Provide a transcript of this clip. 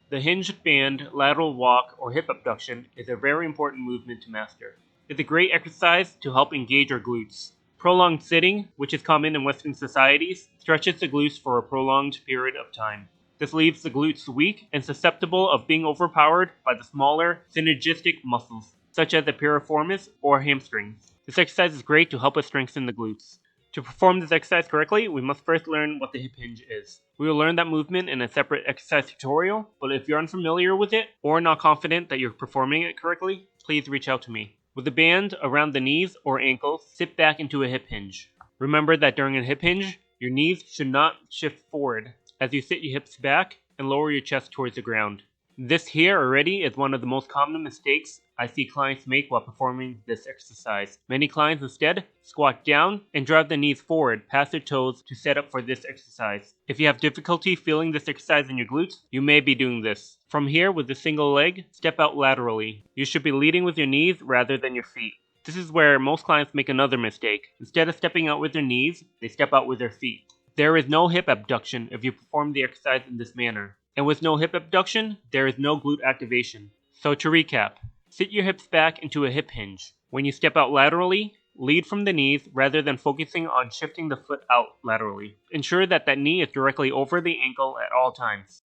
The hinged band, lateral walk, or hip abduction is a very important movement to master. It's a great exercise to help engage our glutes. Prolonged sitting, which is common in Western societies, stretches the glutes for a prolonged period of time. This leaves the glutes weak and susceptible of being overpowered by the smaller, synergistic muscles, such as the piriformis or hamstrings. This exercise is great to help us strengthen the glutes. To perform this exercise correctly, we must first learn what the hip hinge is. We will learn that movement in a separate exercise tutorial, but if you're unfamiliar with it or not confident that you're performing it correctly, please reach out to me. With a band around the knees or ankles, sit back into a hip hinge. Remember that during a hip hinge, your knees should not shift forward. As you sit your hips back and lower your chest towards the ground. This here already is one of the most common mistakes I see clients make while performing this exercise. Many clients instead squat down and drive the knees forward past their toes to set up for this exercise. If you have difficulty feeling this exercise in your glutes, you may be doing this. From here, with a single leg, step out laterally. You should be leading with your knees rather than your feet. This is where most clients make another mistake. Instead of stepping out with their knees, they step out with their feet. There is no hip abduction if you perform the exercise in this manner. And with no hip abduction, there is no glute activation. So to recap, sit your hips back into a hip hinge. When you step out laterally, lead from the knees rather than focusing on shifting the foot out laterally. Ensure that knee is directly over the ankle at all times.